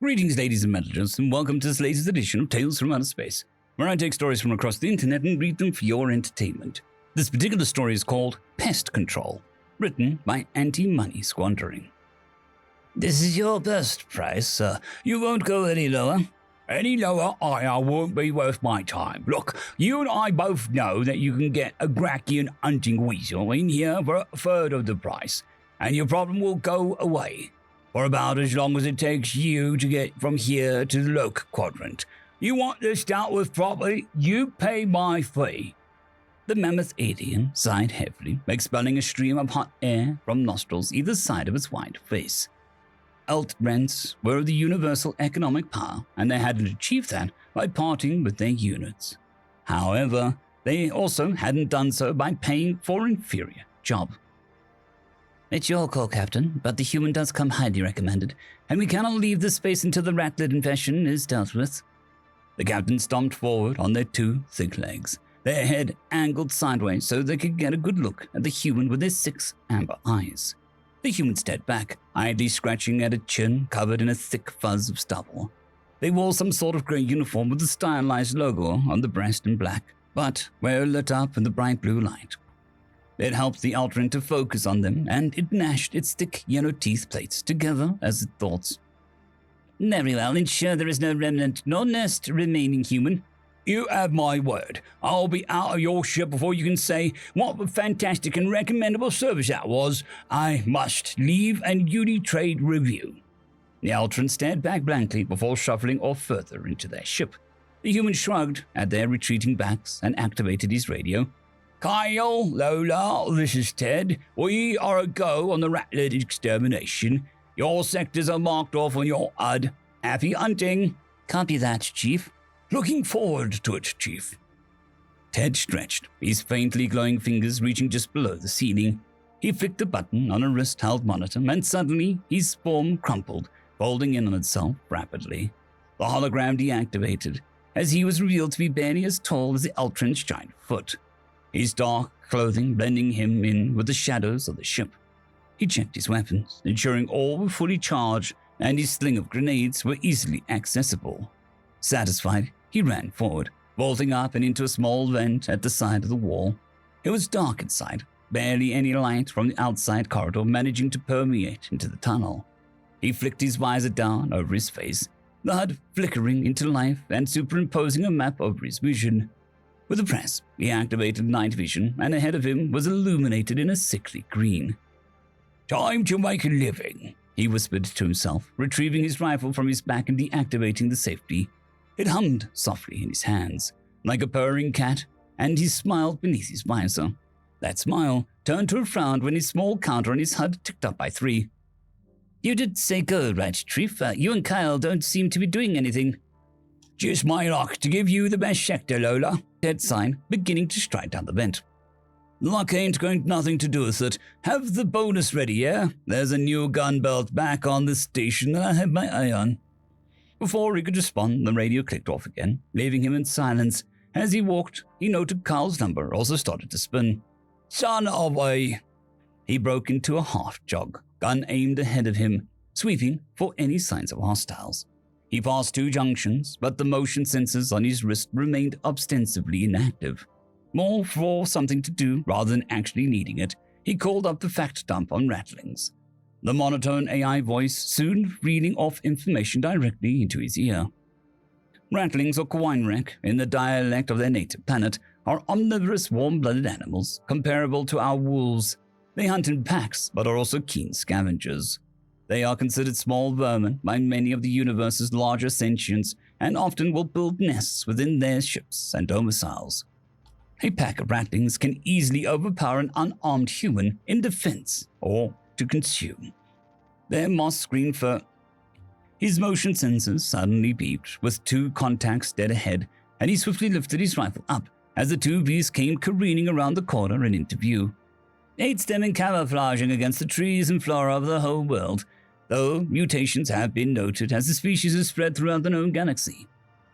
Greetings, ladies and gentlemen, and welcome to this latest edition of Tales from Outer Space, where I take stories from across the internet and read them for your entertainment. This particular story is called Pest Control, written by AntiMoneySquandering. This is your best price, sir. You won't go any lower. Any lower, I won't be worth my time. Look, you and I both know that you can get a Grakian hunting weasel in here for a third of the price, and your problem will go away. For about as long as it takes you to get from here to the Loke Quadrant. You want this dealt with properly, you pay my fee. The mammoth alien sighed heavily, expelling a stream of hot air from nostrils either side of its wide face. Alt-Rents were the universal economic power, and they hadn't achieved that by parting with their units. However, they also hadn't done so by paying for an inferior job. It's your call, Captain, but the human does come highly recommended, and we cannot leave this space until the rat-lid infection is dealt with. The captain stomped forward on their two thick legs, their head angled sideways so they could get a good look at the human with his 6 amber eyes. The human stared back, idly scratching at a chin covered in a thick fuzz of stubble. They wore some sort of grey uniform with a stylized logo on the breast in black, but were lit up in the bright blue light. It helped the Altran to focus on them, and it gnashed its thick yellow teeth plates together as it thought. Very well, ensure there is no remnant nor nest remaining, human. You have my word. I'll be out of your ship before you can say what a fantastic and recommendable service that was. I must leave and duty trade review. The Altran stared back blankly before shuffling off further into their ship. The human shrugged at their retreating backs and activated his radio. Kyle, Lola, this is Ted. We are a go on the rat-lid extermination. Your sectors are marked off on your HUD. Happy hunting. Copy that, Chief. Looking forward to it, Chief. Ted stretched, his faintly glowing fingers reaching just below the ceiling. He flicked a button on a wrist-held monitor, and suddenly his form crumpled, folding in on itself rapidly. The hologram deactivated, as he was revealed to be barely as tall as the Altran's giant foot. His dark clothing blending him in with the shadows of the ship. He checked his weapons, ensuring all were fully charged and his sling of grenades were easily accessible. Satisfied, he ran forward, vaulting up and into a small vent at the side of the wall. It was dark inside, barely any light from the outside corridor managing to permeate into the tunnel. He flicked his visor down over his face, the HUD flickering into life and superimposing a map over his vision. With a press, he activated night vision, and ahead of him was illuminated in a sickly green. Time to make a living, he whispered to himself, retrieving his rifle from his back and deactivating the safety. It hummed softly in his hands, like a purring cat, and he smiled beneath his visor. That smile turned to a frown when his small counter on his HUD ticked up by 3. You did say go, right, Chief? You and Kyle don't seem to be doing anything. Just my luck to give you the best sector, Lola, Ted sighed, beginning to stride down the vent. Luck ain't going nothing to do with it. Have the bonus ready, yeah? There's a new gun belt back on the station that I have my eye on. Before he could respond, the radio clicked off again, leaving him in silence. As he walked, he noted Carl's number also started to spin. Son of a... He broke into a half jog, gun aimed ahead of him, sweeping for any signs of hostiles. He passed 2 junctions, but the motion sensors on his wrist remained ostensibly inactive. More for something to do rather than actually needing it, he called up the fact dump on Rattlings. The monotone AI voice soon reading off information directly into his ear. Rattlings, or Kweinrek, in the dialect of their native planet, are omnivorous warm-blooded animals, comparable to our wolves. They hunt in packs, but are also keen scavengers. They are considered small vermin by many of the universe's larger sentients and often will build nests within their ships and domiciles. A pack of rattlings can easily overpower an unarmed human in defense or to consume. Their moss-green fur... His motion sensors suddenly beeped with 2 contacts dead ahead, and he swiftly lifted his rifle up as the 2 beasts came careening around the corner and into view. Aids them in camouflaging against the trees and flora of the whole world, though mutations have been noted as the species is spread throughout the known galaxy.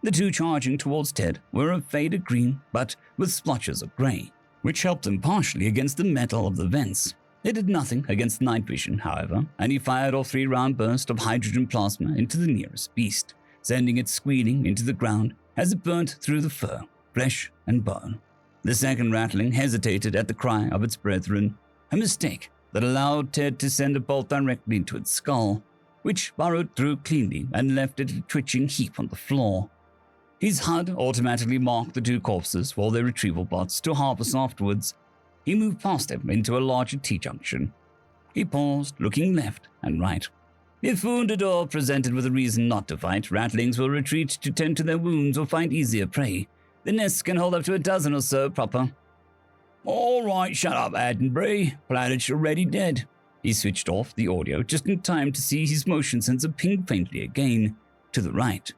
The 2 charging towards Ted were of faded green, but with splotches of grey, which helped them partially against the metal of the vents. It did nothing against night vision, however, and he fired off 3-round bursts of hydrogen plasma into the nearest beast, sending it squealing into the ground as it burnt through the fur, flesh, and bone. The second ratling hesitated at the cry of its brethren, a mistake that allowed Ted to send a bolt directly into its skull, which burrowed through cleanly and left it a twitching heap on the floor. His HUD automatically marked the 2 corpses for their retrieval bots to harvest afterwards. He moved past them into a larger T-junction. He paused, looking left and right. If wounded or presented with a reason not to fight, ratlings will retreat to tend to their wounds or find easier prey. The nests can hold up to a dozen or so proper. All right, shut up, Attenbury. Planet's already dead. He switched off the audio just in time to see his motion sensor ping faintly again, to the right.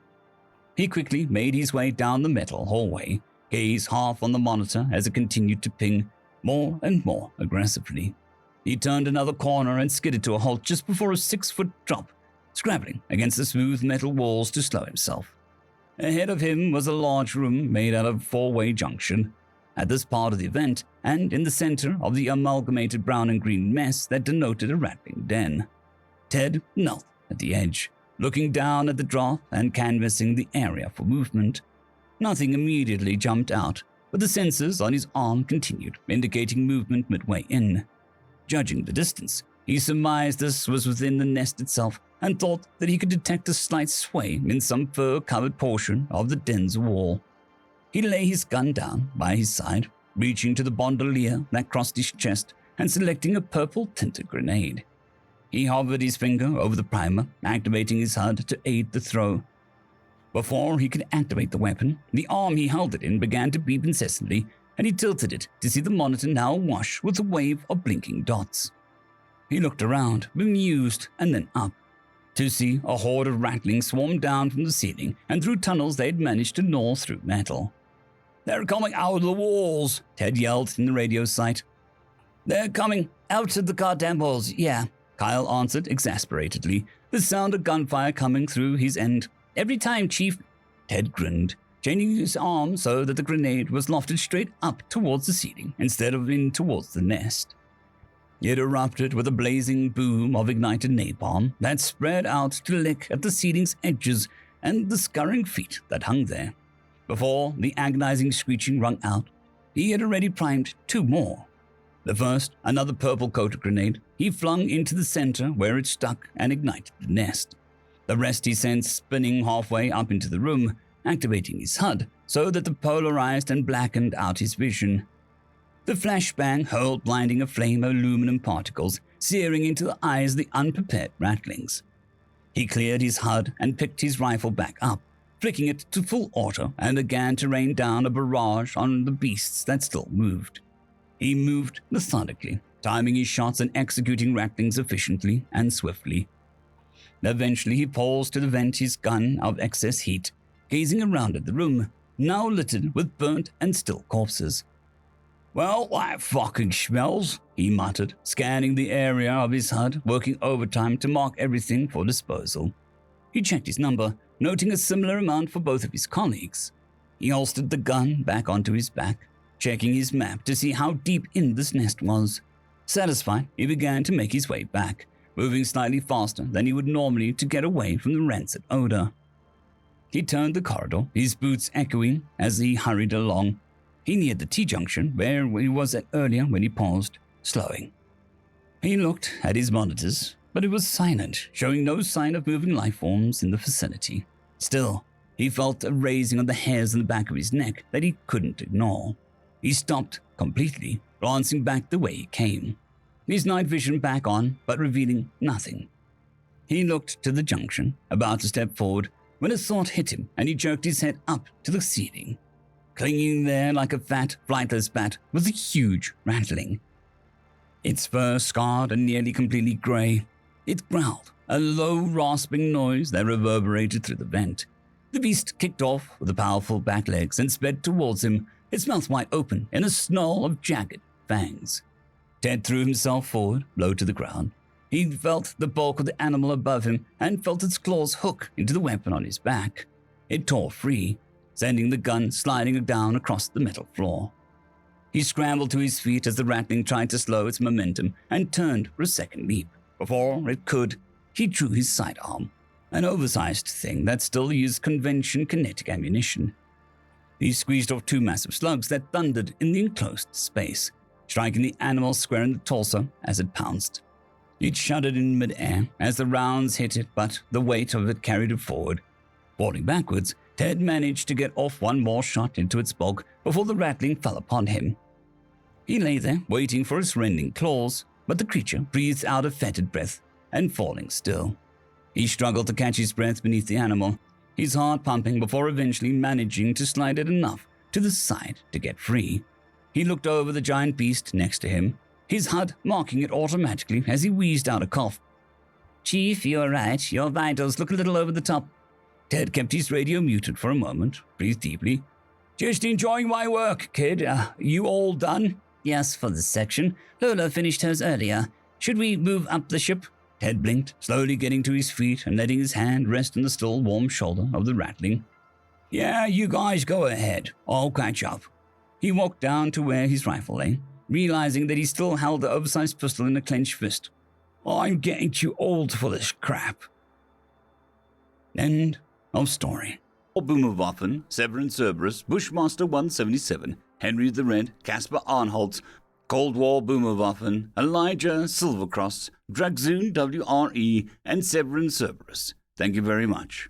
He quickly made his way down the metal hallway, gaze half on the monitor as it continued to ping more and more aggressively. He turned another corner and skidded to a halt just before a 6-foot drop, scrabbling against the smooth metal walls to slow himself. Ahead of him was a large room made out of 4-way junction. At this part of the event, and in the center of the amalgamated brown and green mess that denoted a rattling den, Ted knelt at the edge, looking down at the drop and canvassing the area for movement. Nothing immediately jumped out, but the sensors on his arm continued, indicating movement midway in. Judging the distance, he surmised this was within the nest itself and thought that he could detect a slight sway in some fur-covered portion of the den's wall. He lay his gun down by his side, reaching to the bandolier that crossed his chest and selecting a purple-tinted grenade. He hovered his finger over the primer, activating his HUD to aid the throw. Before he could activate the weapon, the arm he held it in began to beep incessantly, and he tilted it to see the monitor now awash with a wave of blinking dots. He looked around, bemused, and then up, to see a horde of ratlings swarm down from the ceiling and through tunnels they had managed to gnaw through metal. "They're coming out of the walls," Ted yelled in the radio sight. "They're coming out of the goddamn walls, yeah," Kyle answered exasperatedly, the sound of gunfire coming through his end. "Every time, Chief." Ted grinned, changing his arm so that the grenade was lofted straight up towards the ceiling instead of in towards the nest. It erupted with a blazing boom of ignited napalm that spread out to lick at the ceiling's edges and the scurrying feet that hung there. Before the agonizing screeching rung out, he had already primed 2 more. The first, another purple-coated grenade, he flung into the center where it stuck and ignited the nest. The rest he sent spinning halfway up into the room, activating his HUD so that the polarized and blackened out his vision. The flashbang hurled blinding a flame of aluminum particles, searing into the eyes of the unprepared ratlings. He cleared his HUD and picked his rifle back up, flicking it to full auto, and began to rain down a barrage on the beasts that still moved. He moved methodically, timing his shots and executing ratlings efficiently and swiftly. Eventually he paused to vent his gun of excess heat, gazing around at the room, now littered with burnt and still corpses. "Well, that fucking smells," he muttered, scanning the area of his HUD, working overtime to mark everything for disposal. He checked his number, noting a similar amount for both of his colleagues. He holstered the gun back onto his back, checking his map to see how deep in this nest was. Satisfied, he began to make his way back, moving slightly faster than he would normally to get away from the rancid odor. He turned the corridor, his boots echoing as he hurried along. He neared the T-junction where he was at earlier when he paused, slowing. He looked at his monitors, but it was silent, showing no sign of moving life forms in the vicinity. Still, he felt a raising of the hairs on the back of his neck that he couldn't ignore. He stopped completely, glancing back the way he came, his night vision back on, but revealing nothing. He looked to the junction, about to step forward, when a thought hit him and he jerked his head up to the ceiling. Clinging there like a fat, flightless bat was a huge ratling. Its fur scarred and nearly completely grey. It growled, a low, rasping noise that reverberated through the vent. The beast kicked off with the powerful back legs and sped towards him, its mouth wide open in a snarl of jagged fangs. Ted threw himself forward, low to the ground. He felt the bulk of the animal above him and felt its claws hook into the weapon on his back. It tore free, sending the gun sliding down across the metal floor. He scrambled to his feet as the rattling tried to slow its momentum and turned for a second leap. Before it could, he drew his sidearm, an oversized thing that still used convention kinetic ammunition. He squeezed off 2 massive slugs that thundered in the enclosed space, striking the animal square in the torso as it pounced. It shuddered in midair as the rounds hit it, but the weight of it carried it forward. Falling backwards, Ted managed to get off one more shot into its bulk before the rattling fell upon him. He lay there, waiting for its rending claws, but the creature breathed out a fetid breath and falling still. He struggled to catch his breath beneath the animal, his heart pumping before eventually managing to slide it enough to the side to get free. He looked over the giant beast next to him, his HUD marking it automatically as he wheezed out a cough. "Chief, you're right. Your vitals look a little over the top." Ted kept his radio muted for a moment, breathed deeply. "Just enjoying my work, kid. You all done?" "Yes, for this section. Lola finished hers earlier. Should we move up the ship?" Ted blinked, slowly getting to his feet and letting his hand rest on the still warm shoulder of the rattling. "Yeah, you guys go ahead. I'll catch up." He walked down to where his rifle lay, realizing that he still held the oversized pistol in a clenched fist. "I'm getting too old for this crap." End of story. Boomerwaffen, Severin Cerberus, Bushmaster 177, Henry the Red, Caspar Arnholtz, Cold War Boomerwaffen, Elijah Silvercross, Dragoon WRE, and Severin Cerberus. Thank you very much.